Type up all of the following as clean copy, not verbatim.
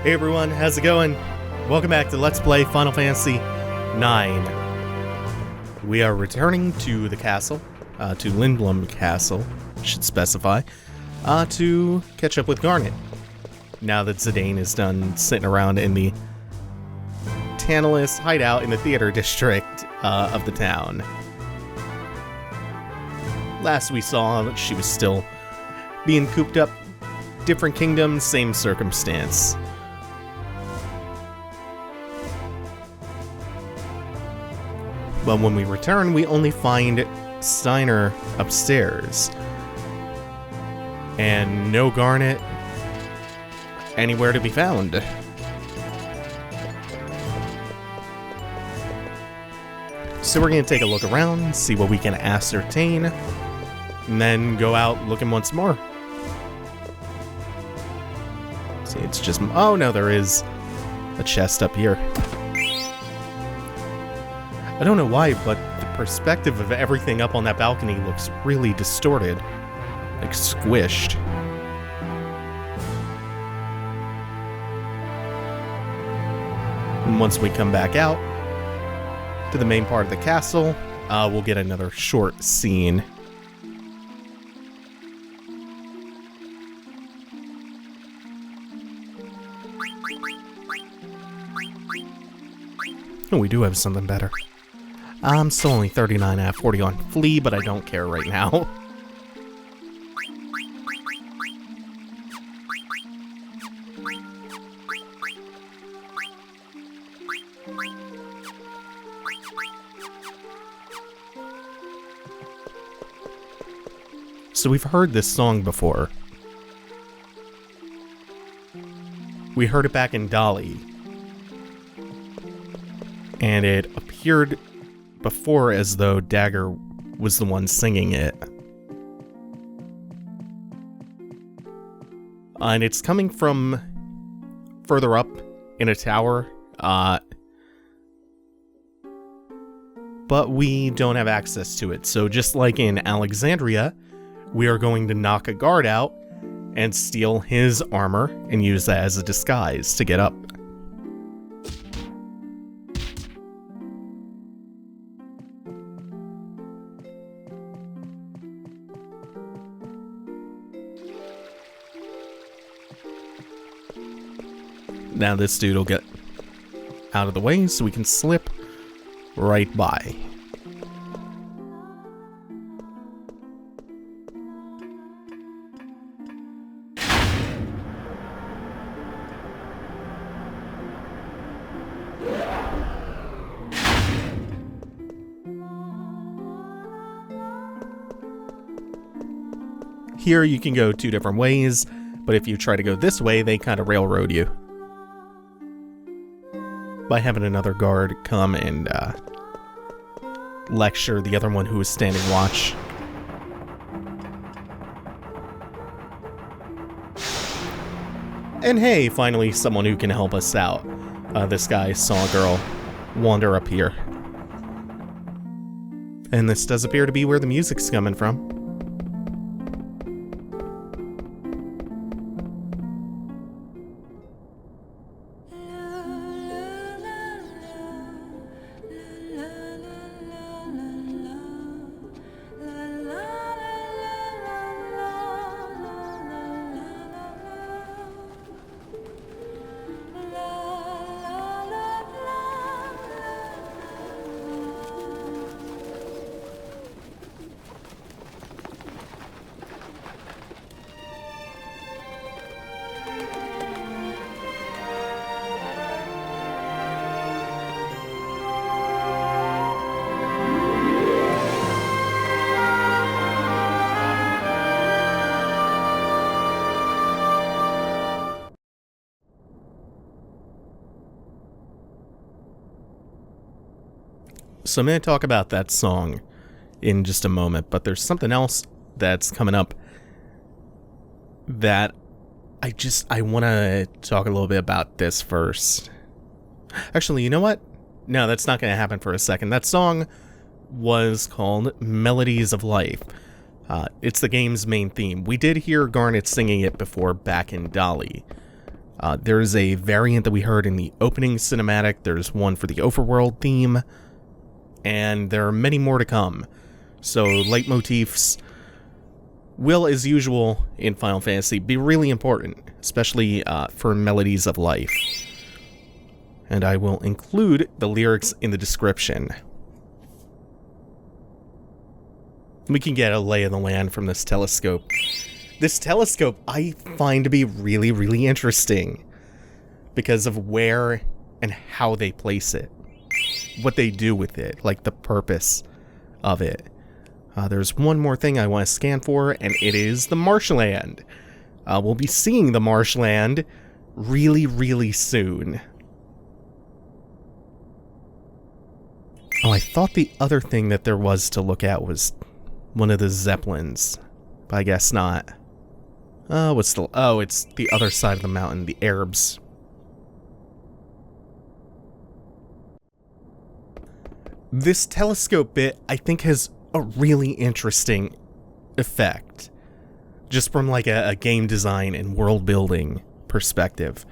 Hey everyone, how's it going? Welcome back to Let's Play Final Fantasy IX. We are returning to the castle, to Lindblum Castle, should specify, to catch up with Garnet. Now that Zidane is done sitting around in the Tantalus hideout in the theater district of the town. Last we saw, she was still being cooped up. Different kingdom, same circumstance. But when we return, we only find Steiner upstairs. And no Garnet anywhere to be found. So we're going to take a look around, see what we can ascertain, and then go out looking once more. See, it's just... oh no, there is a chest up here. I don't know why, but the perspective of everything up on that balcony looks really distorted. Like squished. And once we come back out to the main part of the castle, we'll get another short scene. Oh, we do have something better. I'm still only 39 out of 40 on Flea, but I don't care right now. So we've heard this song before. We heard it back in Dali. And it appeared before as though Dagger was the one singing it. And it's coming from further up in a tower, but we don't have access to it. So just like in Alexandria, we are going to knock a guard out and steal his armor and use that as a disguise to get up. Now this dude will get out of the way so we can slip right by. Here you can go two different ways, but if you try to go this way, they kind of railroad you. By having another guard come and lecture the other one who is standing watch. And hey, finally someone who can help us out. This guy saw a girl wander up here. And this does appear to be where the music's coming from. So I'm going to talk about that song in just a moment, but there's something else that's coming up that I want to talk a little bit about this first. Actually, you know what? No, that's not going to happen for a second. That song was called Melodies of Life. It's the game's main theme. We did hear Garnet singing it before back in Dali. There's a variant that we heard in the opening cinematic, there's one for the overworld theme, and there are many more to come. So leitmotifs will, as usual in Final Fantasy, be really important, especially for Melodies of Life. And I will include the lyrics in the description. We can get a lay of the land from this telescope. This telescope I find to be really, really interesting because of where and how they place it. What they do with it, like the purpose of it. There's one more thing I want to scan for, and it is the marshland. We'll be seeing the marshland really, really soon. Oh, I thought the other thing that there was to look at was one of the zeppelins, but I guess not. It's the other side of the mountain, the Arabs. This telescope bit, I think, has a really interesting effect, just from like a game design and world building perspective.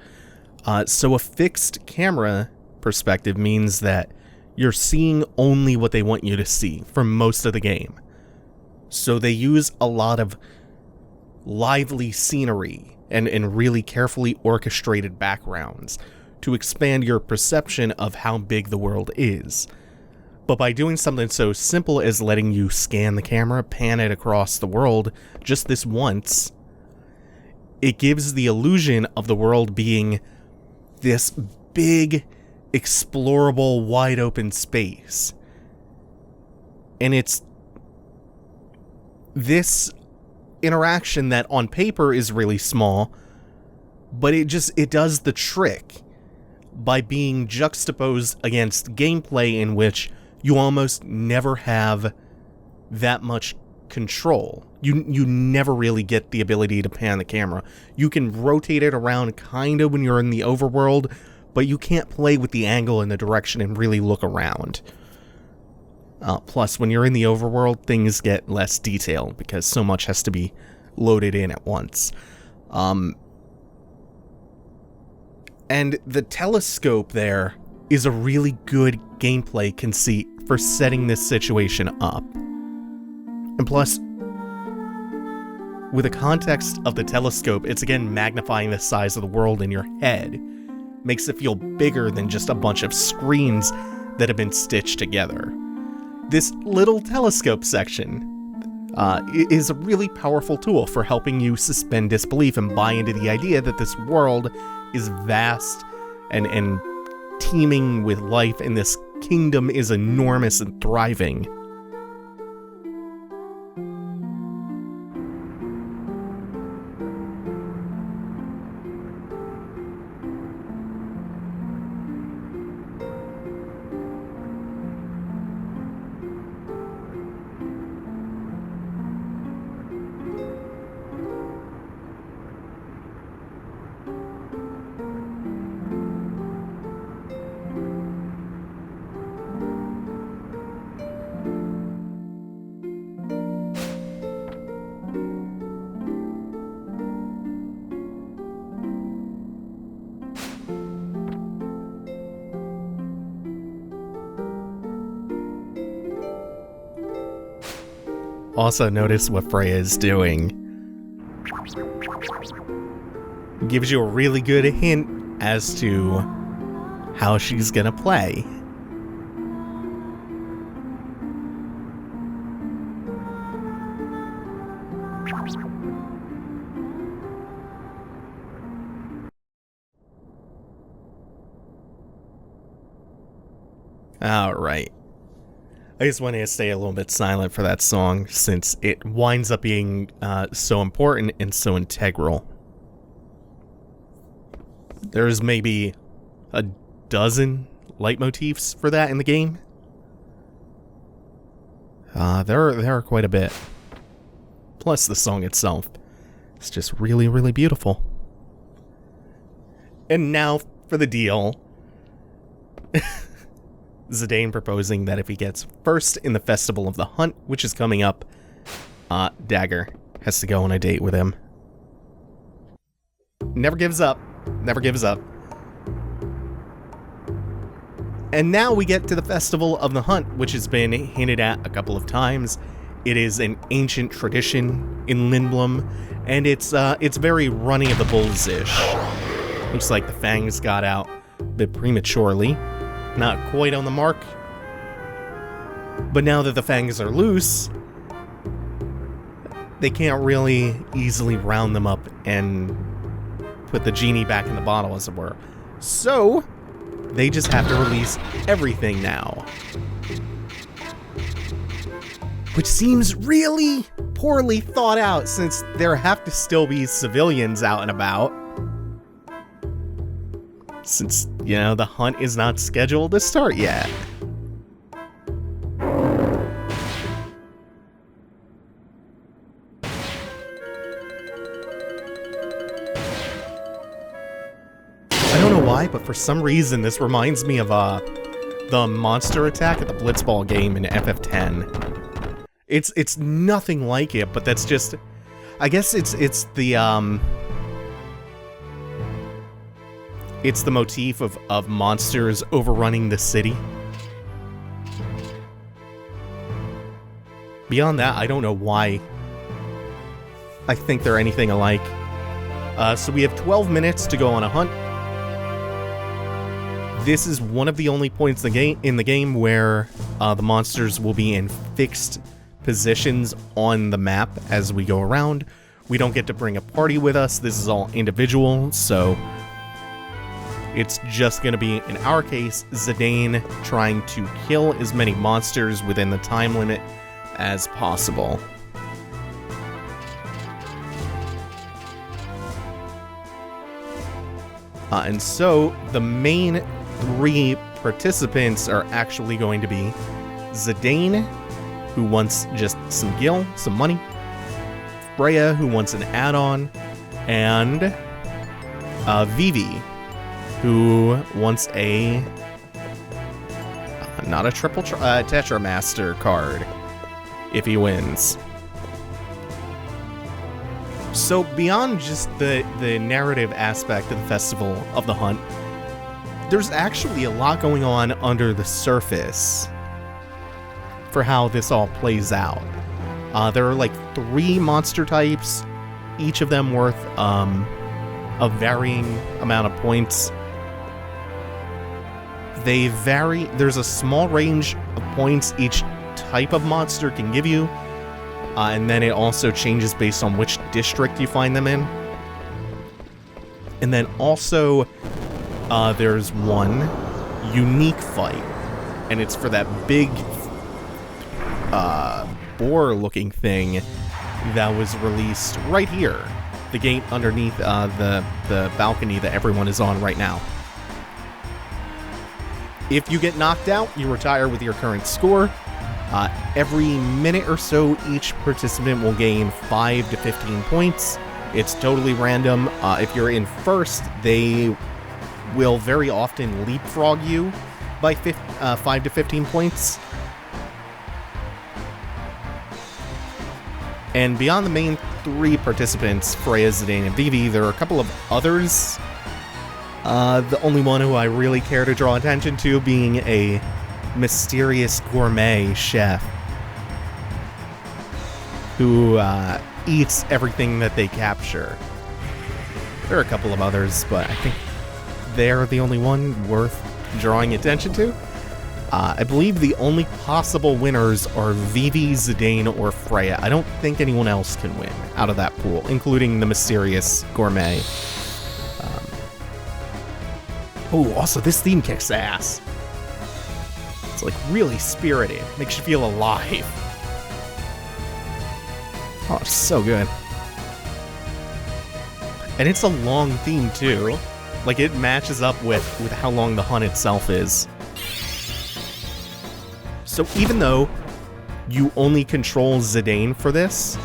So a fixed camera perspective means that you're seeing only what they want you to see for most of the game. So they use a lot of lively scenery and really carefully orchestrated backgrounds to expand your perception of how big the world is. But by doing something so simple as letting you scan the camera, pan it across the world just this once, it gives the illusion of the world being this big, explorable, wide open space. And it's this interaction that on paper is really small, but it does the trick by being juxtaposed against gameplay in which you almost never have that much control. You never really get the ability to pan the camera. You can rotate it around kind of when you're in the overworld, but you can't play with the angle and the direction and really look around. Plus, when you're in the overworld, things get less detailed because so much has to be loaded in at once. And the telescope there is a really good gameplay conceit for setting this situation up. And plus, with the context of the telescope, it's again magnifying the size of the world in your head. Makes it feel bigger than just a bunch of screens that have been stitched together. This little telescope section is a really powerful tool for helping you suspend disbelief and buy into the idea that this world is vast and teeming with life, and this kingdom is enormous and thriving. Also, notice what Freya is doing. Gives you a really good hint as to how she's gonna play. Alright. I just wanted to stay a little bit silent for that song since it winds up being so important and so integral. There's maybe a dozen leitmotifs for that in the game. There are quite a bit. Plus the song itself. It's just really, really beautiful. And now for the deal. Zidane proposing that if he gets first in the Festival of the Hunt, which is coming up, Dagger has to go on a date with him. Never gives up. Never gives up. And now we get to the Festival of the Hunt, which has been hinted at a couple of times. It is an ancient tradition in Lindblum, and it's very running of the bulls-ish. Looks like the fangs got out a bit prematurely. Not quite on the mark. But now that the fangs are loose, they can't really easily round them up and put the genie back in the bottle, as it were. So they just have to release everything now. Which seems really poorly thought out, since there have to still be civilians out and about. Since, you know, the hunt is not scheduled to start yet. I don't know why, but for some reason this reminds me of the monster attack at the Blitzball game in FF10. It's nothing like it, but that's just, I guess it's the motif of monsters overrunning the city. Beyond that, I don't know why I think they're anything alike. So we have 12 minutes to go on a hunt. This is one of the only points in the game where the monsters will be in fixed positions on the map as we go around. We don't get to bring a party with us. This is all individual, so it's just going to be, in our case, Zidane trying to kill as many monsters within the time limit as possible. And so the main 3 participants are actually going to be Zidane, who wants just some gil, some money, Freya, who wants an add-on, and VIII, who wants a not a triple Tetra Master card if he wins. So beyond just the narrative aspect of the Festival of the Hunt, there's actually a lot going on under the surface for how this all plays out. There are like 3 monster types, each of them worth a varying amount of points. They vary. There's a small range of points each type of monster can give you, and then it also changes based on which district you find them in. And then also there's one unique fight, and it's for that big boar-looking thing that was released right here, the gate underneath the balcony that everyone is on right now. If you get knocked out, you retire with your current score. Every minute or so, each participant will gain 5 to 15 points. It's totally random. If you're in first, they will very often leapfrog you by 5 to 15 points. And beyond the main 3 participants, Freya, Zidane, and VIII, there are a couple of others. The only one who I really care to draw attention to being a mysterious gourmet chef who eats everything that they capture. There are a couple of others, but I think they're the only one worth drawing attention to. I believe the only possible winners are VIII, Zidane, or Freya. I don't think anyone else can win out of that pool, including the mysterious gourmet. Oh, also this theme kicks ass. It's like really spirited, makes you feel alive. Oh, it's so good. And it's a long theme too. Like it matches up with how long the hunt itself is. So even though you only control Zidane for this,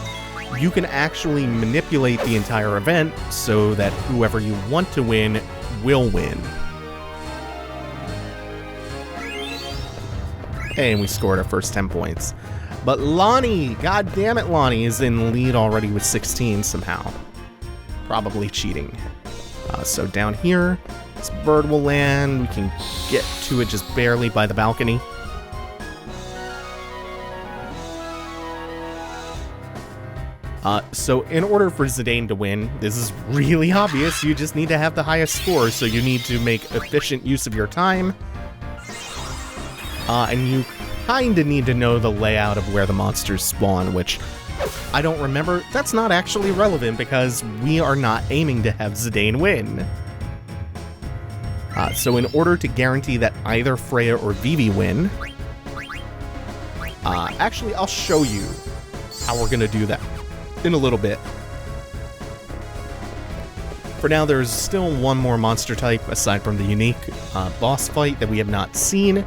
you can actually manipulate the entire event so that whoever you want to win will win. And we scored our first 10 points. But Lonnie, god damn it, Lonnie is in lead already with 16 somehow. Probably cheating. So down here, this bird will land. We can get to it just barely by the balcony. So in order for Zidane to win, this is really obvious, you just need to have the highest score, so you need to make efficient use of your time. And you kinda need to know the layout of where the monsters spawn, which I don't remember. That's not actually relevant because we are not aiming to have Zidane win. So in order to guarantee that either Freya or Vivi win, actually I'll show you how we're gonna do that in a little bit. For now, there's still one more monster type aside from the unique boss fight that we have not seen,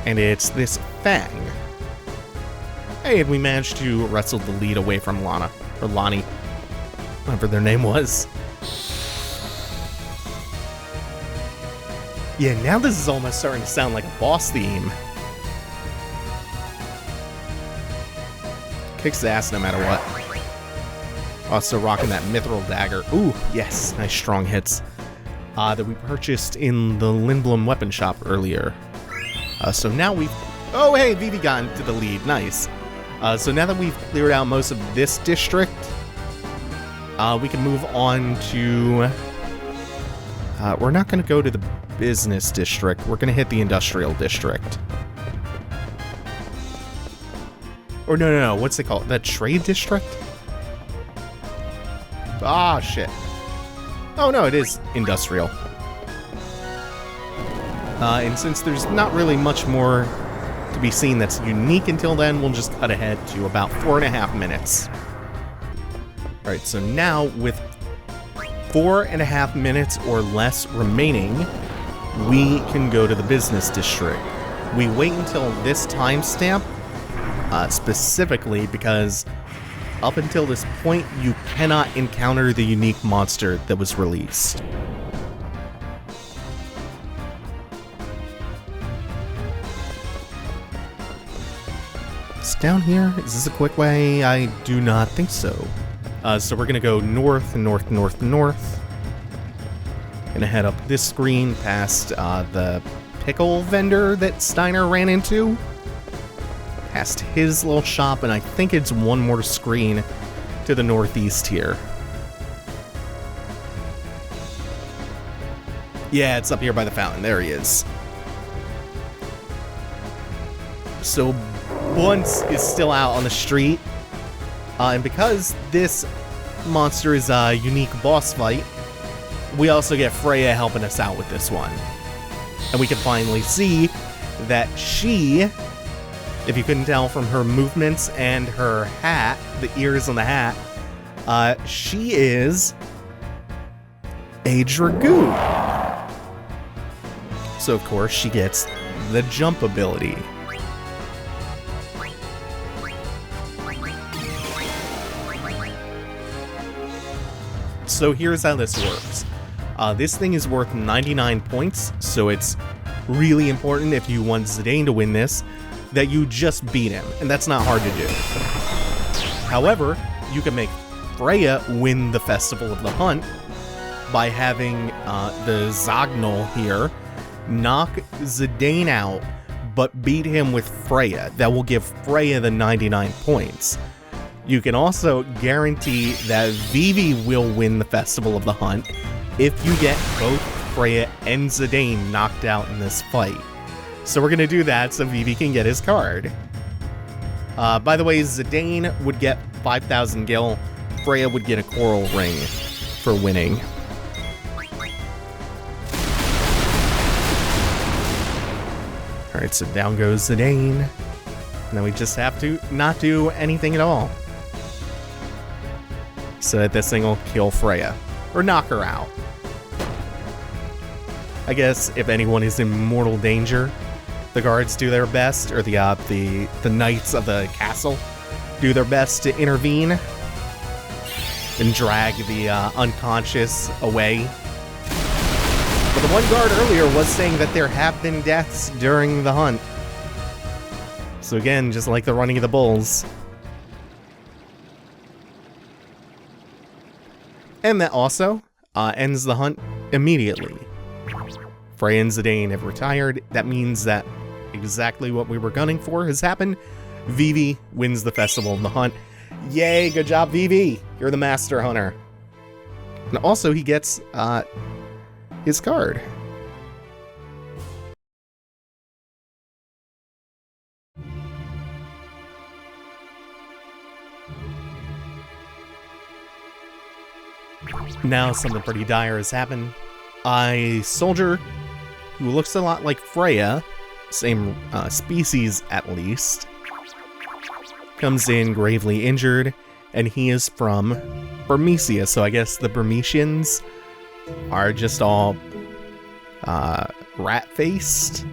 and it's this Fang. Hey, and we managed to wrestle the lead away from Lana, or Lonnie, whatever their name was. Yeah, now this is almost starting to sound like a boss theme. Kicks ass no matter what. Also rocking that mithril dagger. Ooh, yes, nice strong hits. That we purchased in the Lindblum weapon shop earlier. So now we've... Oh, hey, Vivi got into the lead. Nice. So now that we've cleared out most of this district, we can move on to... we're not going to go to the business district. We're going to hit the industrial district. Or no, what's it called? The trade district? Ah, shit. Oh, no, it is industrial. And since there's not really much more to be seen that's unique until then, we'll just cut ahead to about 4.5 minutes. Alright, so now with 4.5 minutes or less remaining, we can go to the business district. We wait until this timestamp, specifically because up until this point, you cannot encounter the unique monster that was released. It's down here? Is this a quick way? I do not think so. So we're gonna go north. Gonna head up this screen past the pickle vendor that Steiner ran into. Past his little shop, and I think it's one more screen to the northeast here. Yeah, it's up here by the fountain. There he is. So Bunce is still out on the street, and because this monster is a unique boss fight, we also get Freya helping us out with this one. And we can finally see that she... If you couldn't tell from her movements and her hat, the ears on the hat, she is a Dragoon. So, of course, she gets the jump ability. So here's how this works. This thing is worth 99 points, so it's really important if you want Zidane to win this, that you just beat him, and that's not hard to do. However, you can make Freya win the Festival of the Hunt by having the Zagnol here knock Zidane out, but beat him with Freya. That will give Freya the 99 points. You can also guarantee that Vivi will win the Festival of the Hunt if you get both Freya and Zidane knocked out in this fight. So we're going to do that so Vivi can get his card. By the way, Zidane would get 5,000 gil. Freya would get a coral ring for winning. Alright, so down goes Zidane. And then we just have to not do anything at all. So that this thing will kill Freya. Or knock her out. I guess if anyone is in mortal danger, the guards do their best, or the knights of the castle do their best to intervene and drag the unconscious away. But the one guard earlier was saying that there have been deaths during the hunt. So again, just like the running of the bulls. And that also, ends the hunt immediately. Freya and Zidane have retired. That means that exactly what we were gunning for has happened. VIII wins the festival and the hunt. Yay, good job, VIII. You're the master hunter. And also, he gets his card. Now something pretty dire has happened. A soldier who looks a lot like Freya, same species at least, comes in gravely injured, and he is from Burmecia, so I guess the Burmecians are just all rat-faced.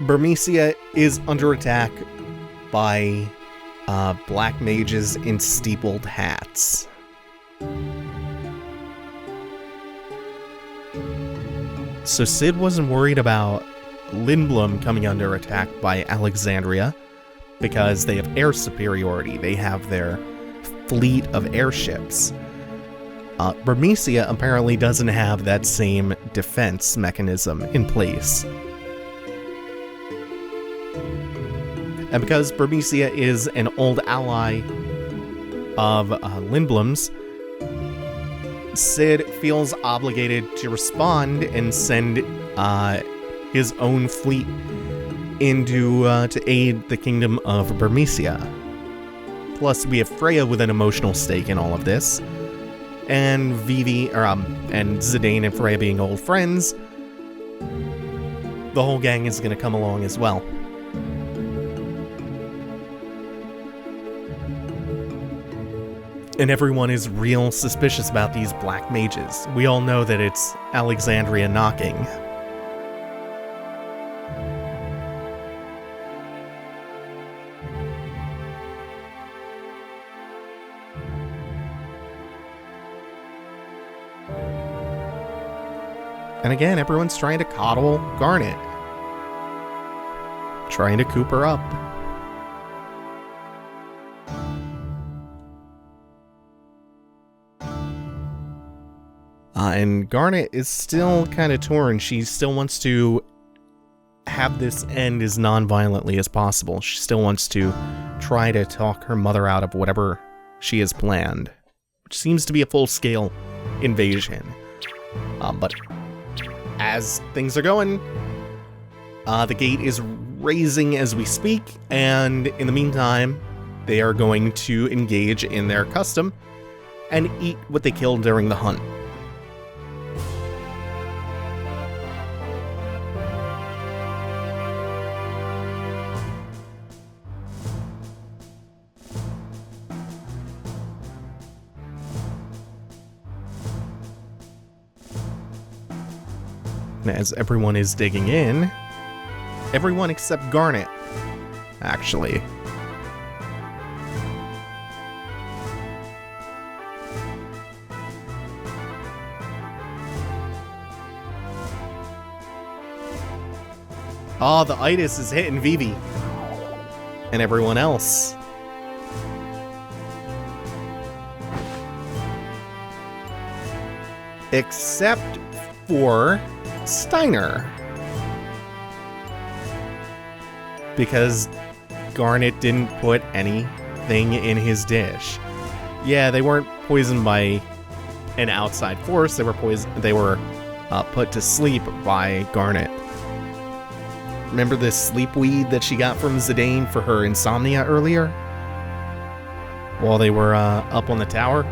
Burmecia is under attack by black mages in steepled hats. So Sid wasn't worried about Lindblum coming under attack by Alexandria because they have air superiority. They have their fleet of airships. Burmecia apparently doesn't have that same defense mechanism in place. And because Burmecia is an old ally of Lindblum's, Sid feels obligated to respond and send his own fleet into to aid the kingdom of Burmecia. Plus, we have Freya with an emotional stake in all of this, and VIII, and Zidane and Freya being old friends. The whole gang is going to come along as well. And everyone is real suspicious about these black mages. We all know that it's Alexandria knocking. And again, everyone's trying to coddle Garnet. Trying to coop her up. And Garnet is still kind of torn. She still wants to have this end as non-violently as possible. She still wants to try to talk her mother out of whatever she has planned, which seems to be a full-scale invasion. But as things are going, the gate is raising as we speak, and in the meantime, they are going to engage in their custom and eat what they killed during the hunt. As everyone is digging in, everyone except Garnet, actually. Oh, the itis is hitting VIII and everyone else. Except for Steiner, because Garnet didn't put anything in his dish. Yeah, they weren't poisoned by an outside force. They were put to sleep by Garnet. Remember this sleep weed that she got from Zidane for her insomnia earlier, while they were up on the tower?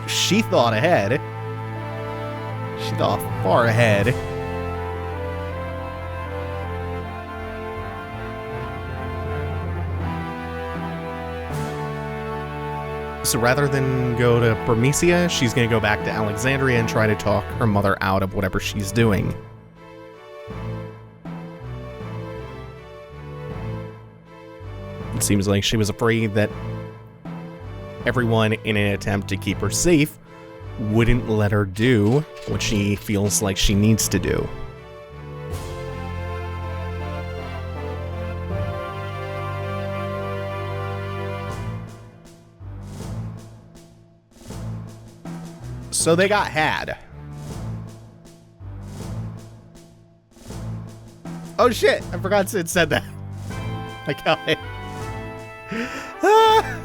She thought ahead. She thought far ahead. So rather than go to Burmecia, she's going to go back to Alexandria and try to talk her mother out of whatever she's doing. It seems like she was afraid that everyone, in an attempt to keep her safe, wouldn't let her do what she feels like she needs to do. So they got had. Oh shit, I forgot it said that. Like how it... Ah!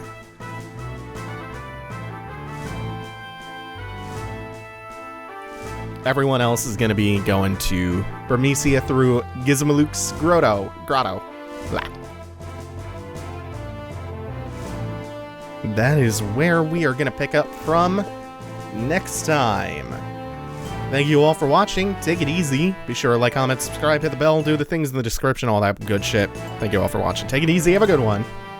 Everyone else is going to be going to Burmecia through Gizmaluk's Grotto. Blah. That is where we are going to pick up from next time. Thank you all for watching. Take it easy. Be sure to like, comment, subscribe, hit the bell, do the things in the description, all that good shit. Thank you all for watching. Take it easy. Have a good one.